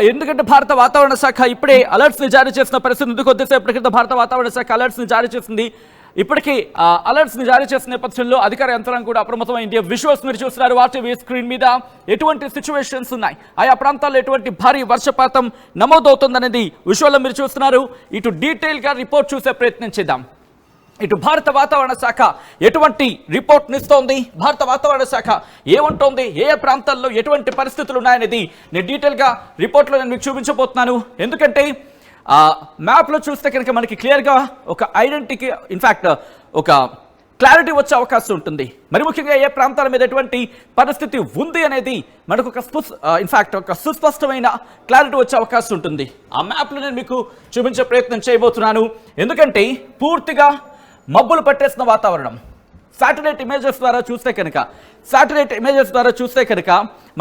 ఎందుకంటే భారత వాతావరణ శాఖ ఇప్పుడే అలర్ట్స్ ని జారీ చేసిన పరిస్థితి ఉంది. కొద్దిసేపటి క్రితం భారత వాతావరణ శాఖ అలర్ట్స్ ని జారీ చేసింది. ఇప్పటికీ అలర్ట్స్ ని జారీ చేసిన నేపథ్యంలో అధికార యంత్రాంగం కూడా అప్రమత్తమైంది. విజువల్స్ మీరు చూస్తున్నారు వాటివి స్క్రీన్ మీద. ఎటువంటి సిచ్యువేషన్స్ ఉన్నాయి, ఆయా ప్రాంతాల్లో ఎటువంటి భారీ వర్షపాతం నమోదవుతుందనేది విజువల్లో మీరు చూస్తున్నారు. ఇటు డీటెయిల్ గా రిపోర్ట్ చూసే ప్రయత్నం చేద్దాం. ఇటు భారత వాతావరణ శాఖ ఎటువంటి రిపోర్ట్ ఇస్తోంది, భారత వాతావరణ శాఖ ఏమంటోంది, ఏ ప్రాంతాల్లో ఎటువంటి పరిస్థితులు ఉన్నాయనేది నేను డీటెయిల్గా రిపోర్ట్లో నేను మీకు చూపించబోతున్నాను. ఎందుకంటే మ్యాప్లో చూస్తే కనుక మనకి క్లియర్గా ఒక ఐడెంటిటీ, ఇన్ఫ్యాక్ట్ ఒక క్లారిటీ వచ్చే అవకాశం ఉంటుంది. మరి ముఖ్యంగా ఏ ప్రాంతాల మీద ఎటువంటి పరిస్థితి ఉంది అనేది మనకు ఒక సుస్పష్టమైన క్లారిటీ వచ్చే అవకాశం ఉంటుంది. ఆ మ్యాప్లో నేను మీకు చూపించే ప్రయత్నం చేయబోతున్నాను. ఎందుకంటే పూర్తిగా మబ్బులు పట్టేసిన వాతావరణం. శాటిలైట్ ఇమేజెస్ ద్వారా చూస్తే కనుక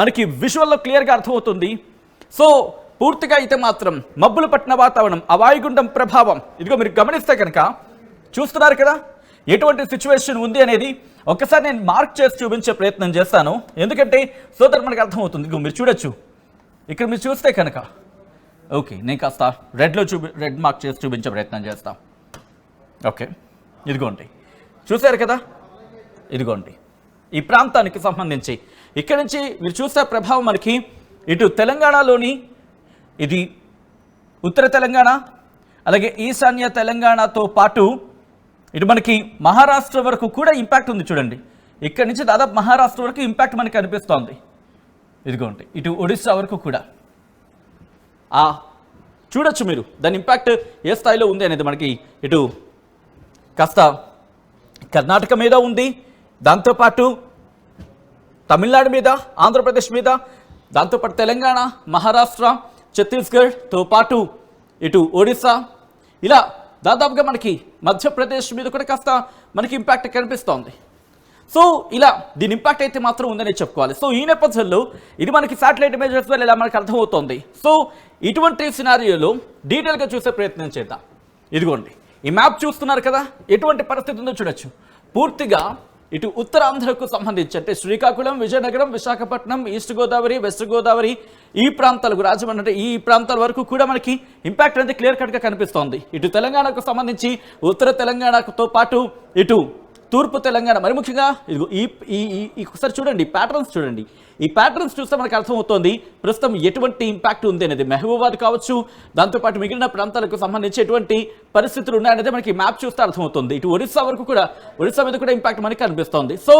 మనకి విజువల్లో క్లియర్గా అర్థమవుతుంది. సో పూర్తిగా అయితే మాత్రం మబ్బులు పట్టిన వాతావరణం, ఆ వాయుగుండం ప్రభావం, ఇదిగో మీరు గమనిస్తే కనుక చూస్తున్నారు కదా ఎటువంటి సిచ్యువేషన్ ఉంది అనేది. ఒక్కసారి నేను మార్క్ చేసి చూపించే ప్రయత్నం చేస్తాను, ఎందుకంటే సోదరు మనకు అర్థమవుతుంది. ఇదిగో మీరు చూడొచ్చు, ఇక్కడ మీరు చూస్తే కనుక ఓకే, నేను కాస్త రెడ్ మార్క్ చేసి చూపించే ప్రయత్నం చేస్తాను. ఓకే, ఇదిగోండి చూశారు కదా, ఇదిగోండి ఈ ప్రాంతానికి సంబంధించి ఇక్కడి నుంచి మీరు చూస్తే ప్రభావం మనకి ఇటు తెలంగాణలోని, ఇది ఉత్తర తెలంగాణ అలాగే ఈశాన్య తెలంగాణతో పాటు ఇటు మనకి మహారాష్ట్ర వరకు కూడా ఇంపాక్ట్ ఉంది. చూడండి, ఇక్కడి నుంచి దాదాపు మహారాష్ట్ర వరకు ఇంపాక్ట్ మనకి అనిపిస్తోంది. ఇదిగోండి ఇటు ఒడిస్సా వరకు కూడా చూడొచ్చు మీరు దాని ఇంపాక్ట్ ఏ స్థాయిలో ఉంది అనేది. మనకి ఇటు కాస్త కర్ణాటక మీద ఉంది, దాంతోపాటు తమిళనాడు మీద, ఆంధ్రప్రదేశ్ మీద, దాంతోపాటు తెలంగాణ, మహారాష్ట్ర, ఛత్తీస్గఢ్తో పాటు ఇటు ఒడిస్సా, ఇలా దాదాపుగా మనకి మధ్యప్రదేశ్ మీద కూడా కాస్త మనకి ఇంపాక్ట్ కనిపిస్తోంది. సో ఇలా దీని ఇంపాక్ట్ అయితే మాత్రం ఉందని చెప్పుకోవాలి. సో ఈ నేపథ్యంలో ఇది మనకి శాటిలైట్ ఇమేజెస్ వల్ల ఇలా మనకు అర్థమవుతోంది. సో ఇటువంటి సినారియోలో డీటెయిల్గా చూసే ప్రయత్నం చేద్దాం. ఇదిగోండి ఈ మ్యాప్ చూస్తున్నారు కదా, ఎటువంటి పరిస్థితి ఉందో చూడొచ్చు. పూర్తిగా ఇటు ఉత్తరాంధ్రకు సంబంధించి అంటే శ్రీకాకుళం, విజయనగరం, విశాఖపట్నం, ఈస్ట్ గోదావరి, వెస్ట్ గోదావరి, ఈ ప్రాంతాలకు, రాజమండ్రి అంటే ఈ ప్రాంతాల వరకు కూడా మనకి ఇంపాక్ట్ అనేది క్లియర్ కట్గా కనిపిస్తోంది. ఇటు తెలంగాణకు సంబంధించి ఉత్తర తెలంగాణతో పాటు ఇటు తూర్పు తెలంగాణ, మరి ముఖ్యంగా ఇదిగో ఒకసారి చూడండి ప్యాటర్న్స్ చూడండి. ఈ ప్యాటర్న్స్ చూస్తే మనకు అర్థమవుతోంది ప్రస్తుతం ఎటువంటి ఇంపాక్ట్ ఉంది అనేది. మహబూబాబాద్ కావచ్చు, దాంతోపాటు మిగిలిన ప్రాంతాలకు సంబంధించి ఎటువంటి పరిస్థితులు ఉన్నాయనేది మనకి మ్యాప్ చూస్తే అర్థమవుతుంది. ఇటు ఒడిస్సా వరకు కూడా, ఒడిస్సా మీద కూడా ఇంపాక్ట్ మనకి కనిపిస్తోంది. సో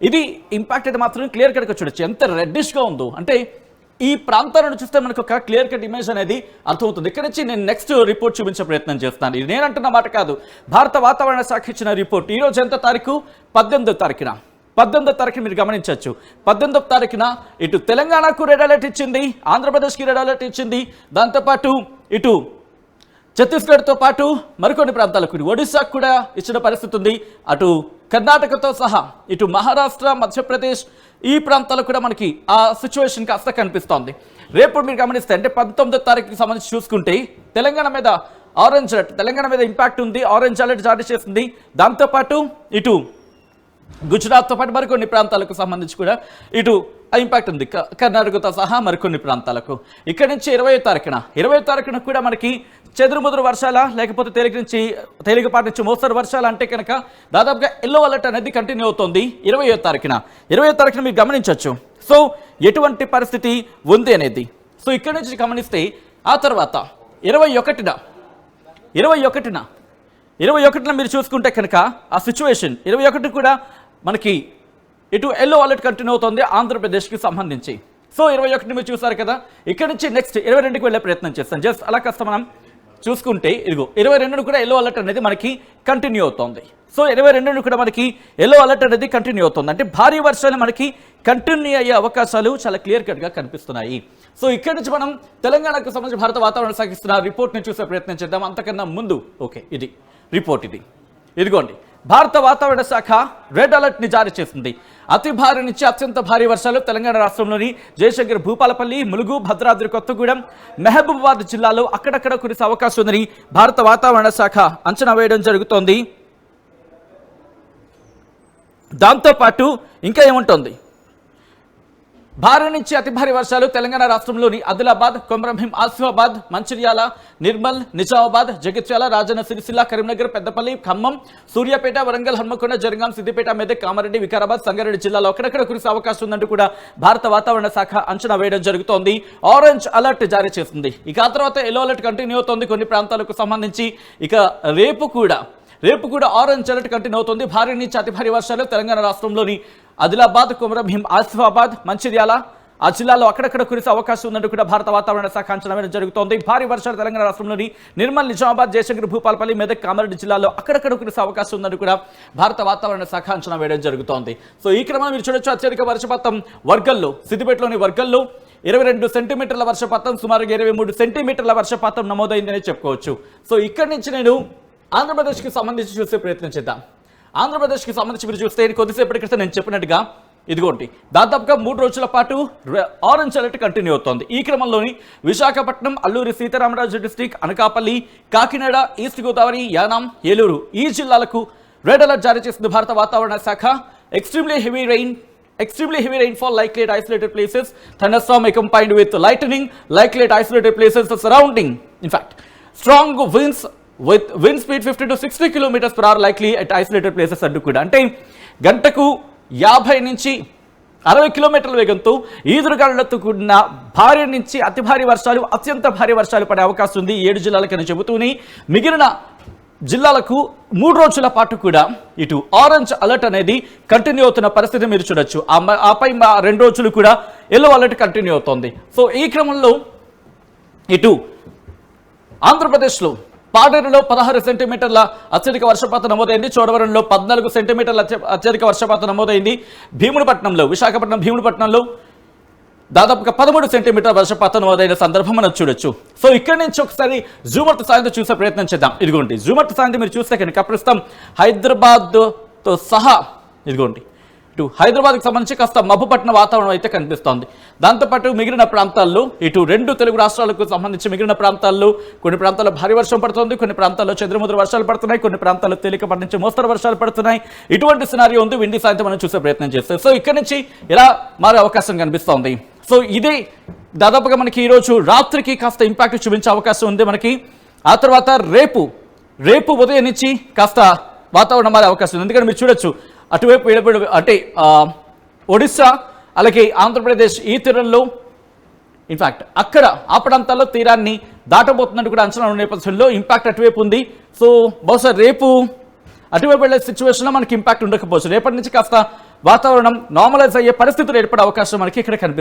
ఇది ఇంపాక్ట్ అయితే మాత్రం క్లియర్ కట్గా చూడొచ్చు ఎంత రెడ్డిష్గా ఉందో. అంటే ఈ ప్రాంతాలను చూస్తే మనకు ఒక క్లియర్ కట్ ఇమేజ్ అనేది అర్థమవుతుంది. ఇక్కడ నుంచి నేను నెక్స్ట్ రిపోర్ట్ చూపించే ప్రయత్నం చేస్తాను. ఇది నేనంటున్న మాట కాదు, భారత వాతావరణ శాఖ ఇచ్చిన రిపోర్ట్. ఈరోజు ఎంత తారీఖు? 18వ తారీఖున. 18వ తారీఖున మీరు గమనించవచ్చు. 18వ తారీఖున ఇటు తెలంగాణకు రెడ్ అలర్ట్ ఇచ్చింది, ఆంధ్రప్రదేశ్కి రెడ్ అలర్ట్ ఇచ్చింది, దాంతోపాటు ఇటు ఛత్తీస్గఢ్తో పాటు మరికొన్ని ప్రాంతాలకు, ఒడిశాకు కూడా ఇచ్చిన పరిస్థితి ఉంది. అటు కర్ణాటకతో సహా ఇటు మహారాష్ట్ర, మధ్యప్రదేశ్ ఈ ప్రాంతాలకు కూడా మనకి ఆ సిచ్యువేషన్ కాస్త కనిపిస్తోంది. రేపు మీరు గమనిస్తే అంటే 19వ తారీఖుకి సంబంధించి చూసుకుంటే తెలంగాణ మీద ఆరెంజ్ అలర్ట్, తెలంగాణ మీద ఇంపాక్ట్ ఉంది, ఆరెంజ్ అలర్ట్ జారీ చేసింది. దాంతోపాటు ఇటు గుజరాత్తో పాటు మరికొన్ని ప్రాంతాలకు సంబంధించి కూడా ఇటు ఇంపాక్ట్ ఉంది, కర్ణాటకతో సహా మరికొన్ని ప్రాంతాలకు. ఇక్కడ నుంచి 20వ తారీఖున కూడా మనకి చెదురుముదురు వర్షాల లేకపోతే తేలికపాటి నుంచి మోస్తరు వర్షాలు అంటే కనుక దాదాపుగా ఎల్లో అలర్ట్ అనేది కంటిన్యూ అవుతుంది 20వ తారీఖున మీరు గమనించవచ్చు. సో ఎటువంటి పరిస్థితి ఉంది అనేది. సో ఇక్కడ నుంచి గమనిస్తే ఆ తర్వాత 21న మీరు చూసుకుంటే కనుక ఆ సిచ్యువేషన్ 21 కూడా మనకి ఇటు ఎల్లో అలర్ట్ కంటిన్యూ అవుతుంది ఆంధ్రప్రదేశ్కి సంబంధించి. సో 21 మీరు చూసారు కదా. ఇక్కడ నుంచి నెక్స్ట్ 22కి వెళ్ళే ప్రయత్నం చేస్తాం. జస్ట్ అలా కాస్త మనం చూసుకుంటే ఇదిగో 22ను కూడా ఎల్లో అలర్ట్ అనేది మనకి కంటిన్యూ అవుతోంది. సో 22ను కూడా మనకి ఎల్లో అలర్ట్ అనేది కంటిన్యూ అవుతుంది. అంటే భారీ వర్షాలు మనకి కంటిన్యూ అయ్యే అవకాశాలు చాలా క్లియర్ కట్గా కనిపిస్తున్నాయి. సో ఇక్కడ నుంచి మనం తెలంగాణకు సంబంధించి భారత వాతావరణ శాఖ ఇస్తున్న రిపోర్ట్ని చూసే ప్రయత్నం చేద్దాం. అంతకన్నా ముందు ఓకే ఇది రిపోర్ట్ ఇదిగోండి. భారత వాతావరణ శాఖ రెడ్ అలర్ట్ని జారీ చేసింది. అతి భారీ నుంచి అత్యంత భారీ వర్షాలు తెలంగాణ రాష్ట్రంలోని జయశంకర్, భూపాలపల్లి, ములుగు, భద్రాద్రి కొత్తగూడెం, మహబూబాబాద్ జిల్లాలో అక్కడక్కడ కురిసే అవకాశం ఉందని భారత వాతావరణ శాఖ అంచనా వేయడం జరుగుతోంది. దాంతోపాటు ఇంకా ఏముంటుంది, భారీ నుంచి అతి భారీ వర్షాలు తెలంగాణ రాష్ట్రంలోని ఆదిలాబాద్, కొమరంభీం, ఆసిఫాబాద్, మంచిర్యాల, నిర్మల్, నిజామాబాద్, జగిత్యాల, రాజన్న సిరిసిల్ల, కరీంనగర్, పెద్దపల్లి, ఖమ్మం, సూర్యాపేట, వరంగల్, హన్మకొండ, జనగాం, సిద్దిపేట, మెదక్, కామారెడ్డి, వికారాబాద్, సంగారెడ్డి జిల్లాలో అక్కడక్కడ కురిసే అవకాశం ఉందంటూ కూడా భారత వాతావరణ శాఖ అంచనా వేయడం జరుగుతోంది. ఆరెంజ్ అలర్ట్ జారీ చేసింది. ఇక ఆ తర్వాత ఎల్లో అలర్ట్ కంటిన్యూ అవుతోంది కొన్ని ప్రాంతాలకు సంబంధించి. ఇక రేపు కూడా ఆరెంజ్ అలర్ట్ కంటిన్యూ అవుతుంది. భారీ నుంచి అతి భారీ వర్షాలు తెలంగాణ రాష్ట్రంలోని ఆదిలాబాద్, కొమరంభీం, ఆసిఫాబాద్, మంచిర్యాల ఆ జిల్లాలో అక్కడక్కడ కురిసే అవకాశం ఉందంటూ కూడా భారత వాతావరణ శాఖ అంచనా వేయడం జరుగుతోంది. భారీ వర్షాలు తెలంగాణ రాష్ట్రంలోని నిర్మల్, నిజామాబాద్, జయశంకర్, భూపాలపల్లి, మెదక్, కామారెడ్డి జిల్లాలో అక్కడక్కడ కురిసే అవకాశం ఉందంటూ కూడా భారత వాతావరణ శాఖ అంచనా వేయడం జరుగుతోంది. సో ఈ క్రమంలో మీరు చూడొచ్చు, అత్యధిక వర్షపాతం వర్గల్లో, సిద్దిపేటలోని వర్గల్లో 22 సెంటీమీటర్ల వర్షపాతం, సుమారుగా 23 సెంటీమీటర్ల వర్షపాతం నమోదైందని చెప్పుకోవచ్చు. సో ఇక్కడి నుంచి నేను ఆంధ్రప్రదేశ్కి సంబంధించి చూసే ప్రయత్నం చేద్దాం. ఆంధ్రప్రదేశ్కి సంబంధించి మీరు చూస్తే కొద్దిసేపటి క్రితం నేను చెప్పినట్టుగా ఇదిగోండి దాదాపుగా 3 రోజుల పాటు ఆరెంజ్ అలర్ట్ కంటిన్యూ అవుతోంది. ఈ క్రమంలోని విశాఖపట్నం, అల్లూరి సీతారామరాజు డిస్టిక్, అనకాపల్లి, కాకినాడ, ఈస్ట్ గోదావరి, యానాం, ఏలూరు ఈ జిల్లాలకు రెడ్ అలర్ట్ జారీ చేసింది భారత వాతావరణ శాఖ. Extremely heavy rainfall likely at isolated places, thunderstorm accompanied with lightning likely at isolated places surrounding. In fact, strong winds with wind speed 50 to 60 kilometers per hour likely at isolated places అంటూ కూడా. అంటే గంటకు 50 నుంచి 60 కిలోమీటర్ల వేగంతో ఈదురుగాలులతో కూడిన భారీ నుంచి అతి భారీ వర్షాలు, అత్యంత భారీ వర్షాలు పడే అవకాశం ఉంది 7 జిల్లాలకని చెబుతూనే మిగిలిన జిల్లాలకు 3 రోజుల పాటు కూడా ఇటు ఆరెంజ్ అలర్ట్ అనేది కంటిన్యూ అవుతున్న పరిస్థితి మీరు చూడొచ్చు. ఆపై 2 రోజులు కూడా ఎల్లో అలర్ట్ కంటిన్యూ అవుతోంది. సో ఈ క్రమంలో ఇటు ఆంధ్రప్రదేశ్లో పాడేరులో 16 సెంటీమీటర్ల అత్యధిక వర్షపాతం నమోదైంది. చోడవరంలో 14 సెంటీమీటర్ల అత్యధిక వర్షపాతం నమోదైంది. విశాఖపట్నం భీమునిపట్నంలో దాదాపుగా 13 సెంటీమీటర్ల వర్షపాతం నమోదైన సందర్భం మనం చూడొచ్చు. సో ఇక్కడి నుంచి ఒకసారి జూమర్త్ సాయంతో చూసే ప్రయత్నం చేద్దాం. ఇదిగోండి జూమర్త్ సాయంతో మీరు చూస్తే కనుక ప్రస్తుతం హైదరాబాద్తో సహా ఇదిగోండి ఇటు హైదరాబాద్కి సంబంధించి కాస్త మబ్బుపట్టిన వాతావరణం అయితే కనిపిస్తోంది. దాంతోపాటు మిగిలిన ప్రాంతాల్లో ఇటు 2 తెలుగు రాష్ట్రాలకు సంబంధించి మిగిలిన ప్రాంతాల్లో కొన్ని ప్రాంతాల్లో భారీ వర్షం పడుతుంది, కొన్ని ప్రాంతాల్లో చెదురుముదురు వర్షాలు పడుతున్నాయి, కొన్ని ప్రాంతాల్లో తేలికపాటి నుంచి మోస్తరు వర్షాలు పడుతున్నాయి. ఇటువంటి సినారియో ఉంది విండి సాయంతో మనం చూసే ప్రయత్నం చేస్తాం. సో ఇక్కడ నుంచి ఎలా మారే అవకాశం కనిపిస్తోంది. సో ఇదే దాదాపుగా మనకి ఈరోజు రాత్రికి కాస్త ఇంపాక్ట్ చూపించే అవకాశం ఉంది మనకి. ఆ తర్వాత రేపు ఉదయం నుంచి కాస్త వాతావరణం మారే అవకాశం ఉంది. ఎందుకంటే మీరు చూడొచ్చు అటువైపు అంటే ఒడిస్సా అలాగే ఆంధ్రప్రదేశ్ ఈ తీరంలో ఇన్ఫాక్ట్ అక్కడ ఆ ప్రాంతాల్లో తీరాన్ని దాటబోతున్నట్టు కూడా అంచనా ఉన్న నేపథ్యంలో ఇంపాక్ట్ అటువైపు ఉంది. సో బహుశా రేపు అటువైపు వెళ్ళే సిచ్యువేషన్లో మనకి ఇంపాక్ట్ ఉండకపోవచ్చు. రేపటి నుంచి కాస్త వాతావరణం నార్మలైజ్ అయ్యే పరిస్థితులు ఏర్పడే అవకాశం మనకి ఇక్కడ కనిపిస్తుంది.